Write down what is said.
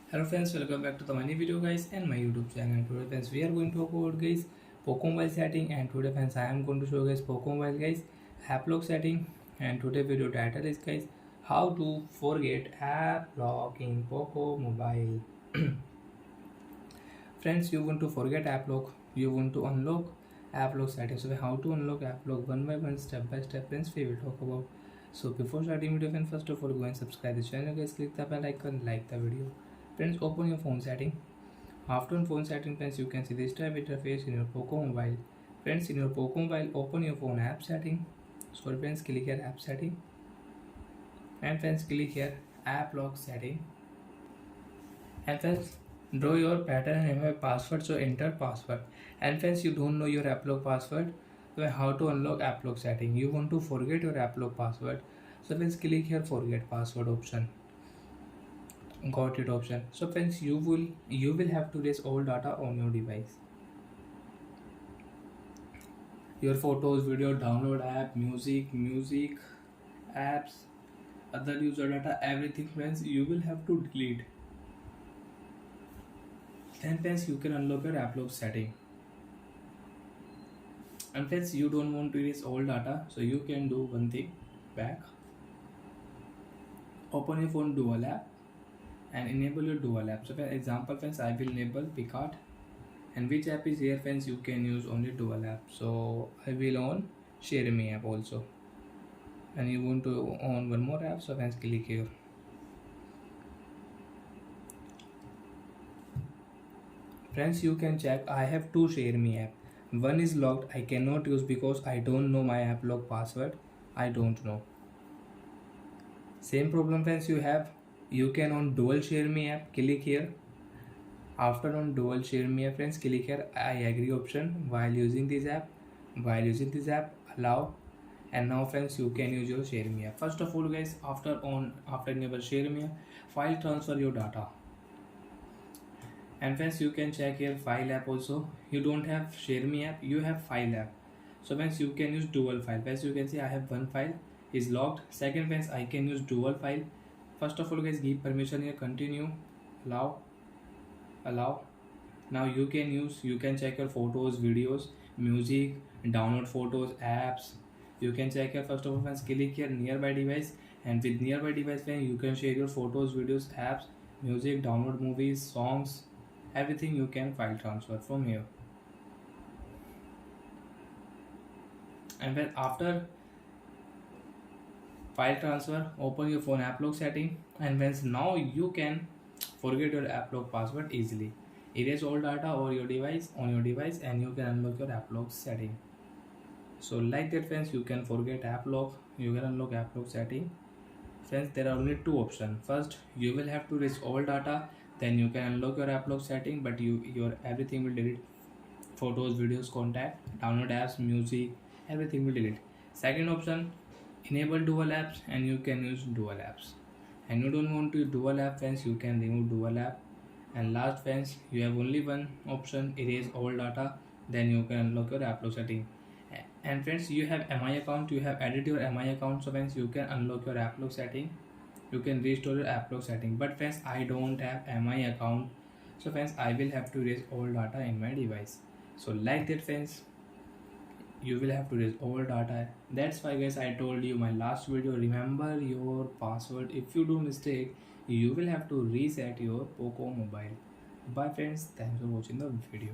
Hello friends, welcome back to the new video guys and my YouTube channel. Today friends we are going to talk about guys Poco mobile setting, and today friends I am going to show guys Poco mobile guys app lock setting. And today video title is guys how to forget app lock in Poco mobile. Friends, you want to forget app lock, you want to unlock app lock settings. So how to unlock app lock one by one, step by step friends we will talk about. So before starting video friends, first of all go and subscribe the channel guys, click the bell icon, like the video. Friends, open your phone setting. After on phone setting friends, you can see this type interface in your Poco mobile. Friends, in your Poco mobile, open your phone app setting. So friends, click here app setting, and friends click here app lock setting, and friends draw your pattern and have password, so enter password. And friends, you don't know your app lock password, so how to unlock app lock setting, you want to forget your app lock password. So friends, click here forget password option. Got it option. So friends, you will have to erase all data on your device, your photos, video, download app, music apps, other user data, everything friends you will have to delete. Then friends, you can unlock your app lock setting. And friends, you don't want to erase all data, so you can do one thing. Back, open your phone dual app and enable your dual app. So for example friends, I will enable Picard, and which app is here friends, you can use only dual app. So I will on share me app also, and you want to on one more app, so friends click here. Friends, you can check I have two share me app. One is locked, I cannot use because I don't know my app lock password. I don't know. Same problem friends you have. You can on dual share me app, click here. After on dual share me app friends, click here I agree option. While using this app, allow. And now friends, you can use your share me app. First of all guys, after enable share me app, file transfer your data. And friends, you can check here file app also. You don't have share me app, you have file app. So friends, you can use dual file. Friends, you can see I have one file is locked. Second friends, I can use dual file. First of all guys, give permission here, continue, allow. Now you can check your photos, videos, music, download photos, apps. You can check here. First of all friends, click here nearby device, and with nearby device then you can share your photos, videos, apps, music, download movies, songs, everything you can file transfer from here. And then after file transfer, open your phone app lock setting, and now you can forget your app lock password easily. Erase all data or your device and you can unlock your app lock setting. So like that friends, you can forget app lock, you can unlock app lock setting. Friends, there are only two options. First, you will have to erase all data, then you can unlock your app lock setting, but your everything will delete. Photos, videos, contact, download apps, music, everything will delete. Second option, enable dual apps, and you can use dual apps. And you don't want to use dual app friends, you can remove dual app. And last friends, you have only one option, erase all data, then you can unlock your app lock setting. And friends, you have mi account, you have added your mi account, so friends you can unlock your app lock setting, you can restore your app lock setting. But friends, I don't have mi account, so friends I will have to erase all data in my device. So like that friends, you will have to erase all data. That's why guys, I told you my last video, remember your password. If you do mistake, you will have to reset your Poco mobile. Bye friends, thanks for watching the video.